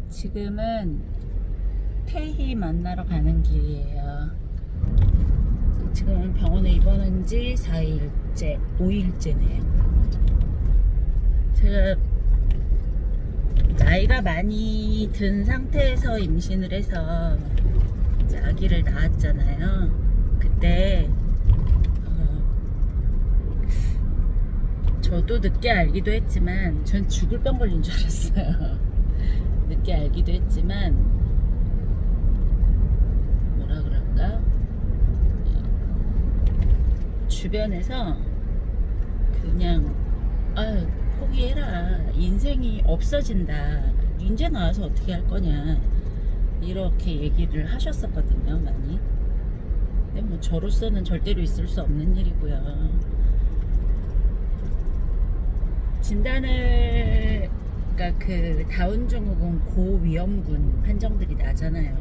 지금은 태희 만나러 가는 길이에요. 지금은 병원에 입원한 지 4일째, 5일째네요. 제가 나이가 많이 든 상태에서 임신을 해서 이제 아기를 낳았잖아요. 그때 저도 늦게 알기도 했지만 전 죽을 병 걸린 줄 알았어요. 늦게 알기도 했지만 뭐라 그럴까, 주변에서 그냥 포기해라, 인생이 없어진다, 이제 나와서 어떻게 할 거냐, 이렇게 얘기를 하셨었거든요, 많이. 근데 뭐 저로서는 절대로 있을 수 없는 일이고요. 진단을, 그러니까 그 다운증후군 고위험군 판정들이 나잖아요.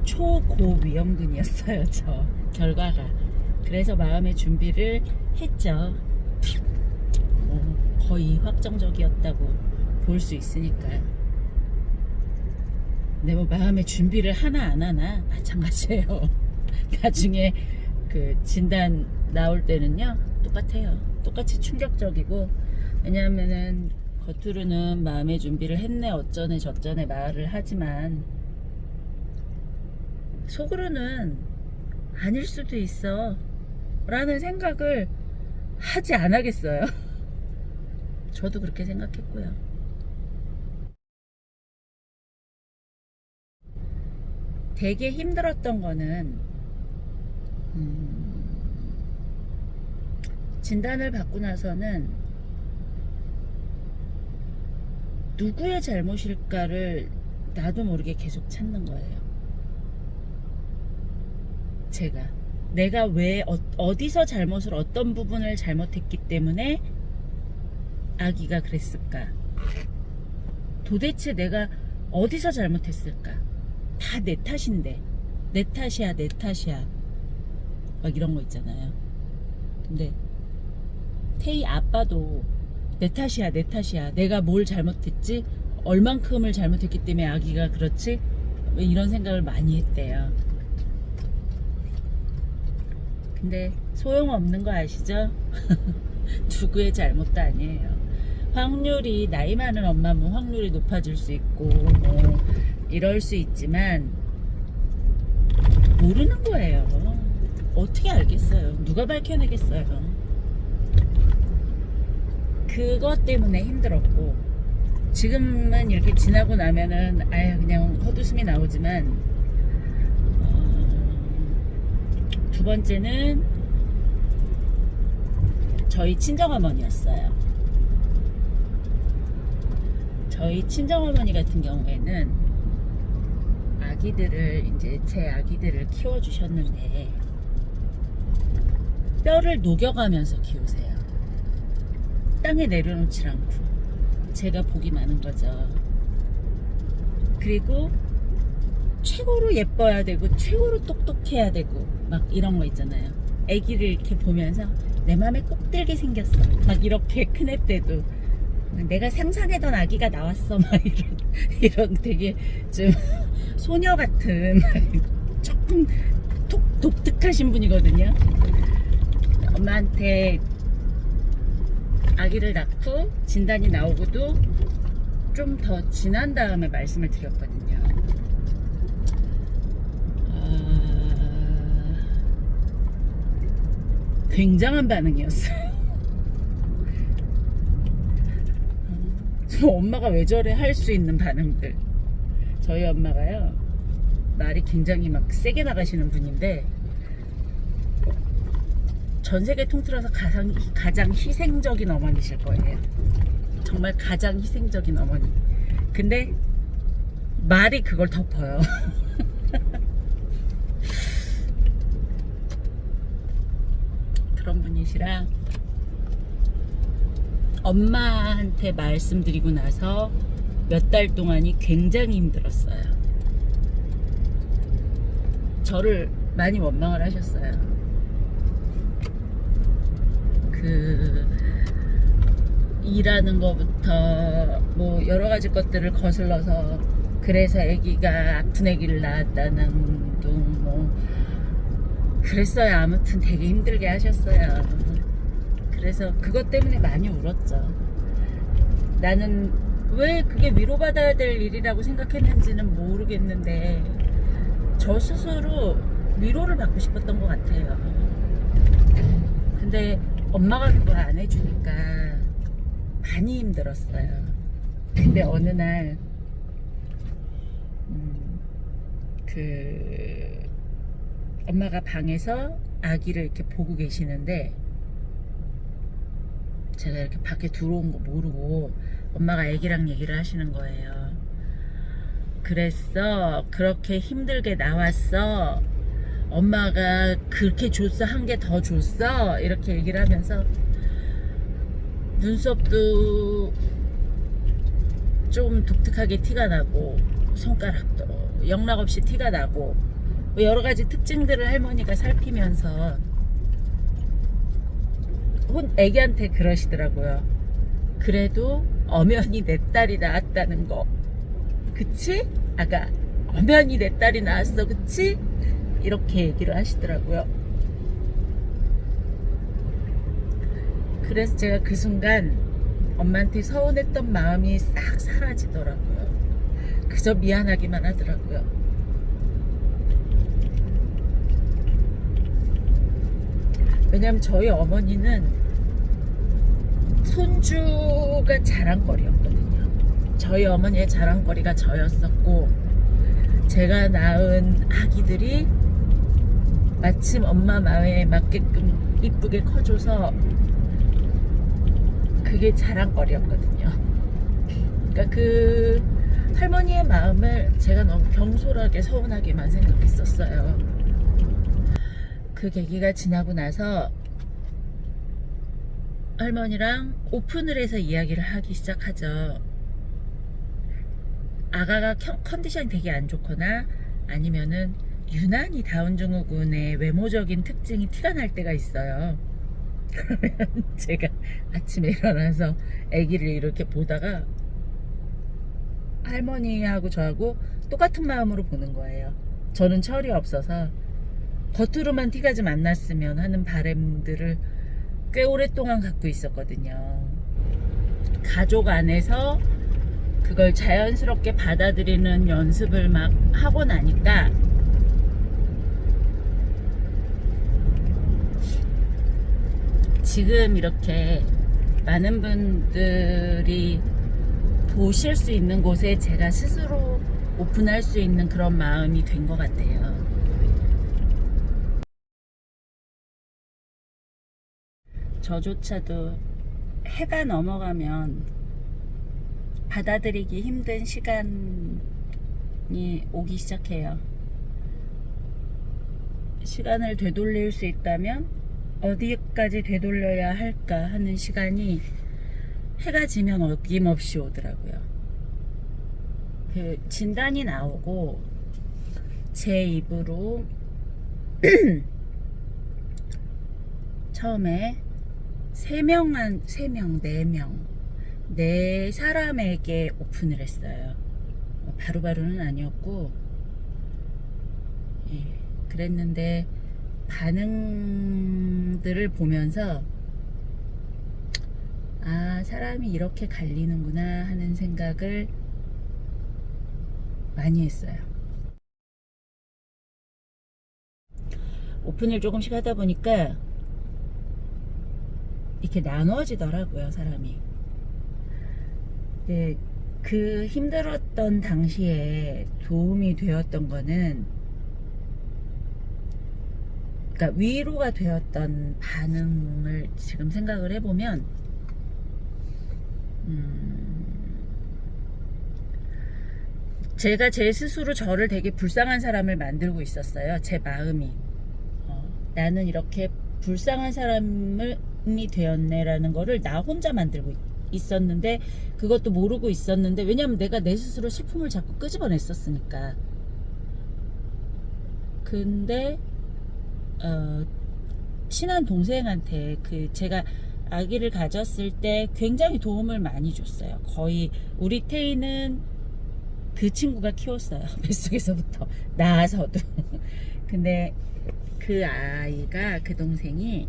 초고위험군이었어요, 저 결과가. 그래서 마음의 준비를 했죠. 거의 확정적이었다고 볼 수 있으니까요. 근데 뭐 마음의 준비를 하나 안 하나 마찬가지예요. 나중에 그 진단 나올 때는요 똑같아요. 똑같이 충격적이고, 왜냐하면은 겉으로는 마음의 준비를 했네 어쩌네 저쩌네 말을 하지만 속으로는 아닐 수도 있어 라는 생각을 하지 않겠어요? 저도 그렇게 생각했고요. 되게 힘들었던 거는 진단을 받고 나서는 누구의 잘못일까를 나도 모르게 계속 찾는 거예요. 내가 왜 어디서 잘못을, 어떤 부분을 잘못했기 때문에 아기가 그랬을까, 도대체 내가 어디서 잘못했을까, 다 내 탓인데, 내 탓이야 막 이런 거 있잖아요. 근데 태희 아빠도 내 탓이야 내가 뭘 잘못했지, 얼만큼을 잘못했기 때문에 아기가 그렇지, 왜 이런 생각을 많이 했대요. 근데 소용없는 거 아시죠? 누구의 잘못도 아니에요. 확률이, 나이 많은 엄마면 확률이 높아질 수 있고 뭐 이럴 수 있지만 모르는 거예요. 어떻게 알겠어요? 누가 밝혀내겠어요? 그것 때문에 힘들었고, 지금은 이렇게 지나고 나면은 그냥 헛웃음이 나오지만, 두 번째는 저희 친정어머니였어요. 저희 친정어머니 같은 경우에는 제 아기들을 키워주셨는데 뼈를 녹여가면서 키우세요. 땅에 내려놓지 않고. 제가 복이 많은 거죠. 그리고 최고로 예뻐야 되고 최고로 똑똑해야 되고 막 이런 거 있잖아요. 아기를 이렇게 보면서 내 맘에 꼭 들게 생겼어 막 이렇게 큰애 때도 내가 상상했던 아기가 나왔어 막 이런 되게 좀 소녀 같은 조금 독특하신 분이거든요. 엄마한테 아기를 낳고 진단이 나오고도 좀 더 지난 다음에 말씀을 드렸거든요. 굉장한 반응이었어요. 엄마가 왜 저래 할 수 있는 반응들. 저희 엄마가요, 말이 굉장히 막 세게 나가시는 분인데 전 세계 통틀어서 가장 희생적인 어머니실 거예요. 정말 가장 희생적인 어머니. 근데 말이 그걸 덮어요. 그런 분이시라 엄마한테 말씀드리고 나서 몇 달 동안이 굉장히 힘들었어요. 저를 많이 원망을 하셨어요. 일하는 거부터 뭐 여러 가지 것들을 거슬러서 그래서 아기가 아픈 아기를 낳았다는 둥 뭐 그랬어요. 아무튼 되게 힘들게 하셨어요. 그래서 그것 때문에 많이 울었죠. 나는 왜 그게 위로받아야 될 일이라고 생각했는지는 모르겠는데 저 스스로 위로를 받고 싶었던 것 같아요. 근데 엄마가 그걸 안 해주니까 많이 힘들었어요. 근데 어느 날 그 엄마가 방에서 아기를 이렇게 보고 계시는데 제가 이렇게 밖에 들어온 거 모르고 엄마가 아기랑 얘기를 하시는 거예요. 그랬어, 그렇게 힘들게 나왔어, 엄마가 그렇게 줬어, 한 개 더 줬어, 이렇게 얘기를 하면서 눈썹도 좀 독특하게 티가 나고 손가락도 영락없이 티가 나고 뭐 여러 가지 특징들을 할머니가 살피면서 애기한테 그러시더라고요. 그래도 엄연히 내 딸이 낳았다는 거 그치? 아가 엄연히 내 딸이 낳았어 그치? 이렇게 얘기를 하시더라고요. 그래서 제가 그 순간 엄마한테 서운했던 마음이 싹 사라지더라고요. 그저 미안하기만 하더라고요. 왜냐면 저희 어머니는 손주가 자랑거리였거든요. 저희 어머니의 자랑거리가 저였었고, 제가 낳은 아기들이 마침 엄마 마음에 맞게끔 이쁘게 커줘서 그게 자랑거리였거든요. 그러니까 그 할머니의 마음을 제가 너무 경솔하게 서운하게만 생각했었어요. 그 계기가 지나고 나서 할머니랑 오픈을 해서 이야기를 하기 시작하죠. 아가가 컨디션이 되게 안 좋거나 아니면은 유난히 다운증후군의 외모적인 특징이 티가 날 때가 있어요. 그러면 제가 아침에 일어나서 아기를 이렇게 보다가 할머니하고 저하고 똑같은 마음으로 보는 거예요. 저는 철이 없어서 겉으로만 티가 좀 안 났으면 하는 바람들을 꽤 오랫동안 갖고 있었거든요. 가족 안에서 그걸 자연스럽게 받아들이는 연습을 막 하고 나니까 지금 이렇게 많은 분들이 보실 수 있는 곳에 제가 스스로 오픈할 수 있는 그런 마음이 된 것 같아요. 저조차도 해가 넘어가면 받아들이기 힘든 시간이 오기 시작해요. 시간을 되돌릴 수 있다면 어디까지 되돌려야 할까 하는 시간이 해가 지면 어김없이 오더라고요. 그 진단이 나오고 제 입으로 처음에 4 사람에게 오픈을 했어요. 바로바로는 아니었고, 예, 그랬는데 반응들을 보면서 아, 사람이 이렇게 갈리는구나 하는 생각을 많이 했어요. 오픈을 조금씩 하다 보니까 이렇게 나눠지더라고요, 사람이. 네, 그 힘들었던 당시에 도움이 되었던 거는, 그러니까 위로가 되었던 반응을 지금 생각을 해보면, 제가 제 스스로 저를 되게 불쌍한 사람을 만들고 있었어요. 제 마음이. 나는 이렇게 불쌍한 사람이 되었네라는 거를 나 혼자 만들고 있었는데, 그것도 모르고 있었는데, 왜냐면 내가 내 스스로 슬픔을 자꾸 끄집어냈었으니까. 근데 친한 동생한테 제가 아기를 가졌을 때 굉장히 도움을 많이 줬어요. 거의 우리 태희는 그 친구가 키웠어요. 뱃속에서부터 나와서도. 근데 그 아이가, 그 동생이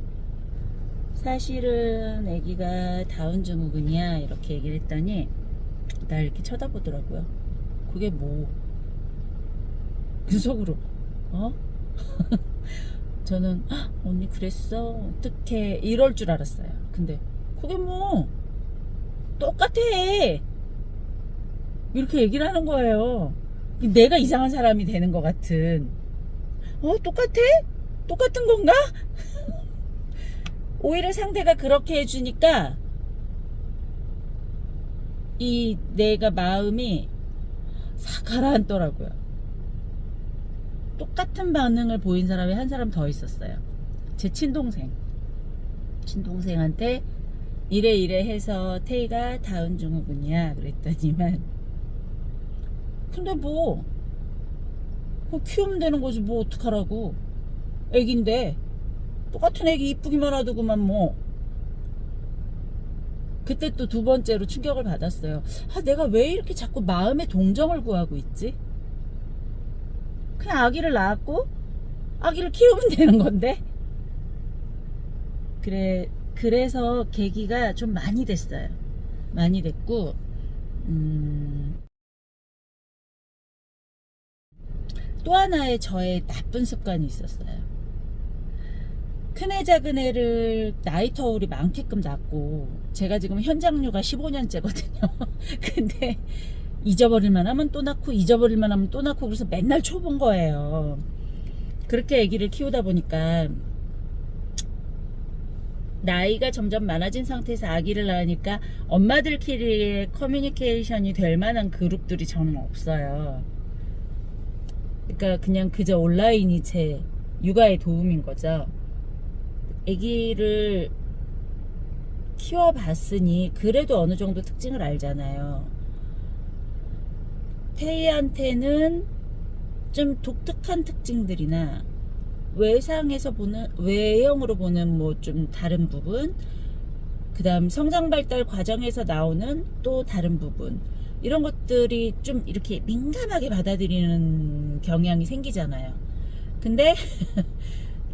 사실은 아기가 다운 증후군이야 이렇게 얘기를 했더니 날 이렇게 쳐다보더라고요. 그게 뭐, 그 속으로 어? 저는 언니 그랬어? 어떡해? 이럴 줄 알았어요. 근데 그게 뭐 똑같아 이렇게 얘기를 하는 거예요. 내가 이상한 사람이 되는 것 같은. 똑같아? 똑같은 건가? 오히려 상대가 그렇게 해주니까 이 내가 마음이 싹 가라앉더라고요. 똑같은 반응을 보인 사람이 한 사람 더 있었어요. 제 친동생한테 이래 해서 태희가 다운 증후군이야 그랬더니만, 근데 뭐 키우면 되는 거지 뭐 어떡하라고. 애기인데 똑같은 애기 이쁘기만 하더구만 뭐. 그때 또 두 번째로 충격을 받았어요. 내가 왜 이렇게 자꾸 마음의 동정을 구하고 있지? 그냥 아기를 낳았고 아기를 키우면 되는 건데. 그래서 계기가 좀 많이 됐어요. 많이 됐고, 또 하나의 저의 나쁜 습관이 있었어요. 큰애 작은애를 나이 터울이 많게끔 낳고, 제가 지금 현장류가 15년째거든요. 근데 잊어버릴만 하면 또 낳고 잊어버릴만 하면 또 낳고, 그래서 맨날 초본 거예요. 그렇게 아기를 키우다 보니까 나이가 점점 많아진 상태에서 아기를 낳으니까 엄마들끼리의 커뮤니케이션이 될 만한 그룹들이 저는 없어요. 그러니까 그냥 그저 온라인이 제 육아에 도움인 거죠. 아기를 키워봤으니 그래도 어느 정도 특징을 알잖아요. 태희한테는 좀 독특한 특징들이나 외형으로 보는 뭐 좀 다른 부분, 그 다음 성장 발달 과정에서 나오는 또 다른 부분, 이런 것들이 좀 이렇게 민감하게 받아들이는 경향이 생기잖아요. 근데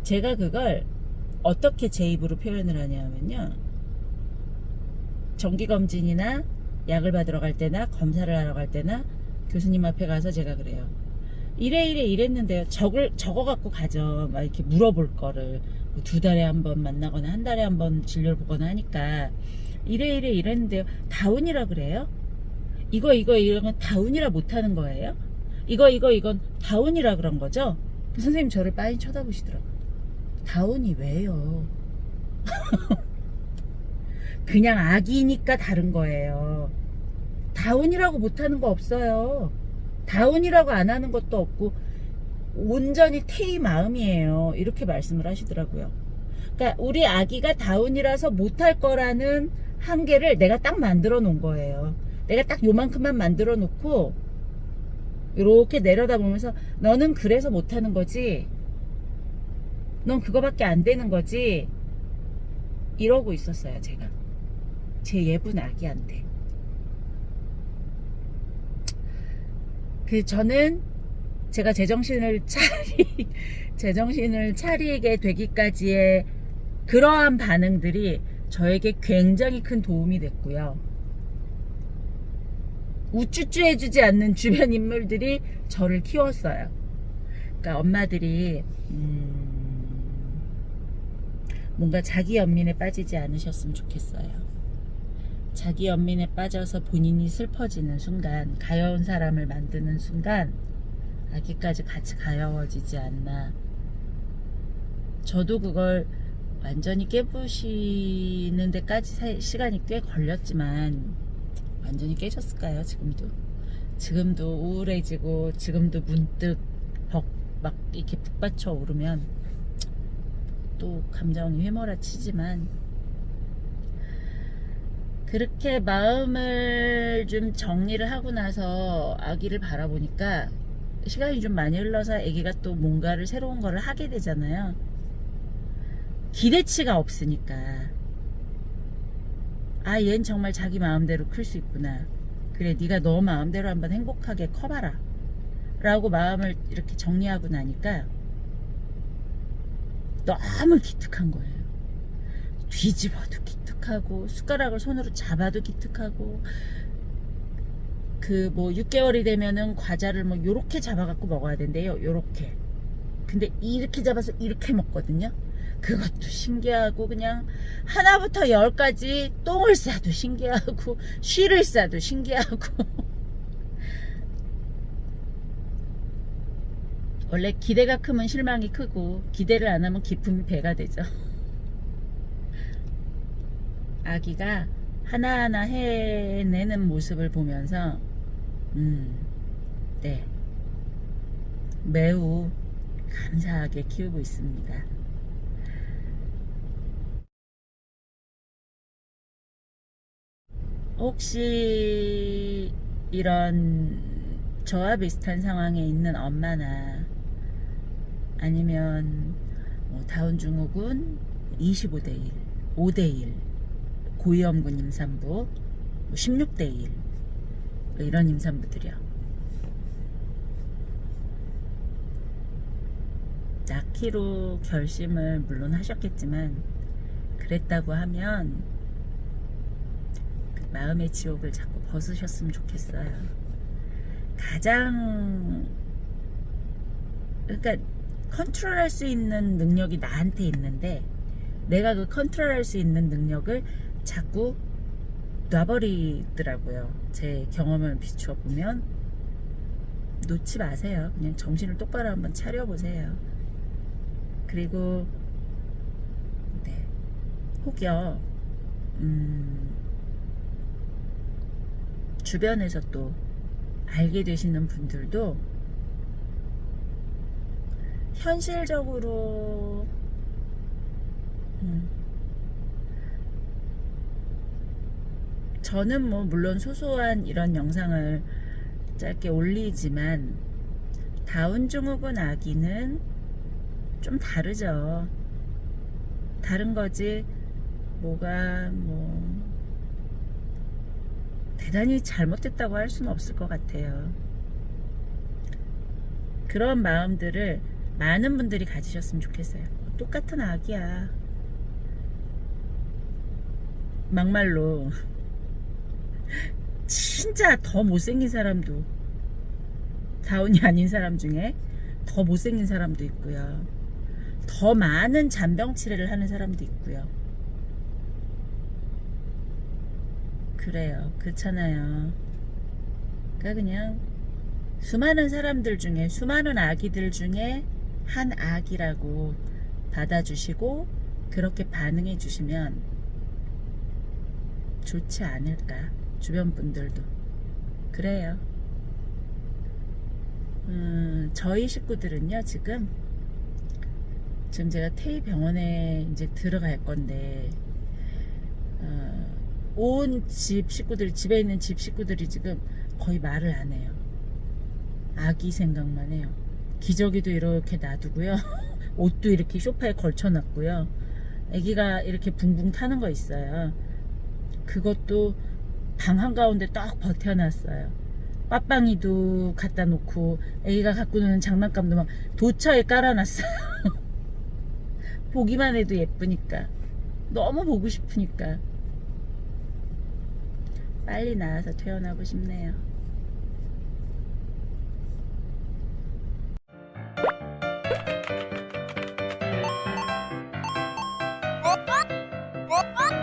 제가 그걸 어떻게 제 입으로 표현을 하냐면요, 정기검진이나 약을 받으러 갈 때나 검사를 하러 갈 때나 교수님 앞에 가서 제가 그래요. 이랬는데요. 적어 갖고 가죠. 막 이렇게 물어볼 거를. 뭐 2달에 한 번 만나거나 1달에 한 번 진료를 보거나 하니까 이랬는데요. 다운이라 그래요? 이런 건 다운이라 못하는 거예요? 이건 다운이라 그런 거죠? 그 선생님 저를 빤히 쳐다보시더라고요. 다운이 왜요? 그냥 아기니까 다른 거예요. 다운이라고 못하는 거 없어요. 다운이라고 안 하는 것도 없고 온전히 태희 마음이에요. 이렇게 말씀을 하시더라고요. 그러니까 우리 아기가 다운이라서 못할 거라는 한계를 내가 딱 만들어 놓은 거예요. 내가 딱 요만큼만 만들어 놓고 이렇게 내려다보면서 너는 그래서 못하는 거지, 넌 그거밖에 안 되는 거지, 이러고 있었어요. 제가 제 예쁜 아기한테. 저는 제가 제정신을 차리게 되기까지의 그러한 반응들이 저에게 굉장히 큰 도움이 됐고요. 우쭈쭈 해주지 않는 주변 인물들이 저를 키웠어요. 그러니까 엄마들이 뭔가 자기 연민에 빠지지 않으셨으면 좋겠어요. 자기 연민에 빠져서 본인이 슬퍼지는 순간, 가여운 사람을 만드는 순간 아기까지 같이 가여워지지 않나. 저도 그걸 완전히 깨부시는 데까지 시간이 꽤 걸렸지만 완전히 깨졌을까요? 지금도 우울해지고, 지금도 문득 막 이렇게 북받쳐 오르면 또 감정이 휘몰아치지만, 그렇게 마음을 좀 정리를 하고 나서 아기를 바라보니까 시간이 좀 많이 흘러서 아기가 또 뭔가를 새로운 거를 하게 되잖아요. 기대치가 없으니까 얜 정말 자기 마음대로 클 수 있구나. 그래, 네가 너 마음대로 한번 행복하게 커봐라 라고 마음을 이렇게 정리하고 나니까 너무 기특한 거예요. 뒤집어도 기특하고 숟가락을 손으로 잡아도 기특하고, 그 뭐 6개월이 되면은 과자를 뭐 요렇게 잡아갖고 먹어야 된대요. 요렇게. 근데 이렇게 잡아서 이렇게 먹거든요. 그것도 신기하고, 그냥 하나부터 10까지 똥을 싸도 신기하고 쉬를 싸도 신기하고. 원래 기대가 크면 실망이 크고, 기대를 안 하면 기쁨이 배가 되죠. 아기가 하나하나 해내는 모습을 보면서 네, 매우 감사하게 키우고 있습니다. 혹시 이런 저와 비슷한 상황에 있는 엄마나, 아니면 뭐 다운증후군 25대1, 5대1, 고위험군 임산부 16대1, 이런 임산부들이요. 낳기로 결심을 물론 하셨겠지만, 그랬다고 하면 그 마음의 지옥을 자꾸 벗으셨으면 좋겠어요. 가장, 그러니까 컨트롤할 수 있는 능력이 나한테 있는데, 내가 그 컨트롤할 수 있는 능력을 자꾸 놔버리더라고요. 제 경험을 비추어 보면. 놓지 마세요. 그냥 정신을 똑바로 한번 차려보세요. 그리고 네, 혹여 주변에서 또 알게 되시는 분들도 현실적으로 저는 뭐 물론 소소한 이런 영상을 짧게 올리지만, 다운증후군 아기는 좀 다르죠. 다른 거지 뭐가 뭐 대단히 잘못됐다고 할 수는 없을 것 같아요. 그런 마음들을 많은 분들이 가지셨으면 좋겠어요. 똑같은 아기야. 막말로 진짜 더 못생긴 사람도, 다운이 아닌 사람 중에 더 못생긴 사람도 있고요. 더 많은 잔병 치레를 하는 사람도 있고요. 그래요. 그렇잖아요. 그러니까 그냥 수많은 사람들 중에, 수많은 아기들 중에 한 아기라고 받아주시고 그렇게 반응해 주시면 좋지 않을까. 주변 분들도 그래요. 저희 식구들은요, 지금 제가 태희 병원에 이제 들어갈 건데, 온 집 식구들, 집에 있는 집 식구들이 지금 거의 말을 안 해요. 아기 생각만 해요. 기저귀도 이렇게 놔두고요. 옷도 이렇게 소파에 걸쳐놨고요. 아기가 이렇게 붕붕 타는 거 있어요. 그것도 방 한가운데 딱 버텨놨어요. 빠빵이도 갖다 놓고, 아기가 갖고 노는 장난감도 막 도처에 깔아놨어요. 보기만 해도 예쁘니까, 너무 보고 싶으니까 빨리 나와서 퇴원하고 싶네요. 어?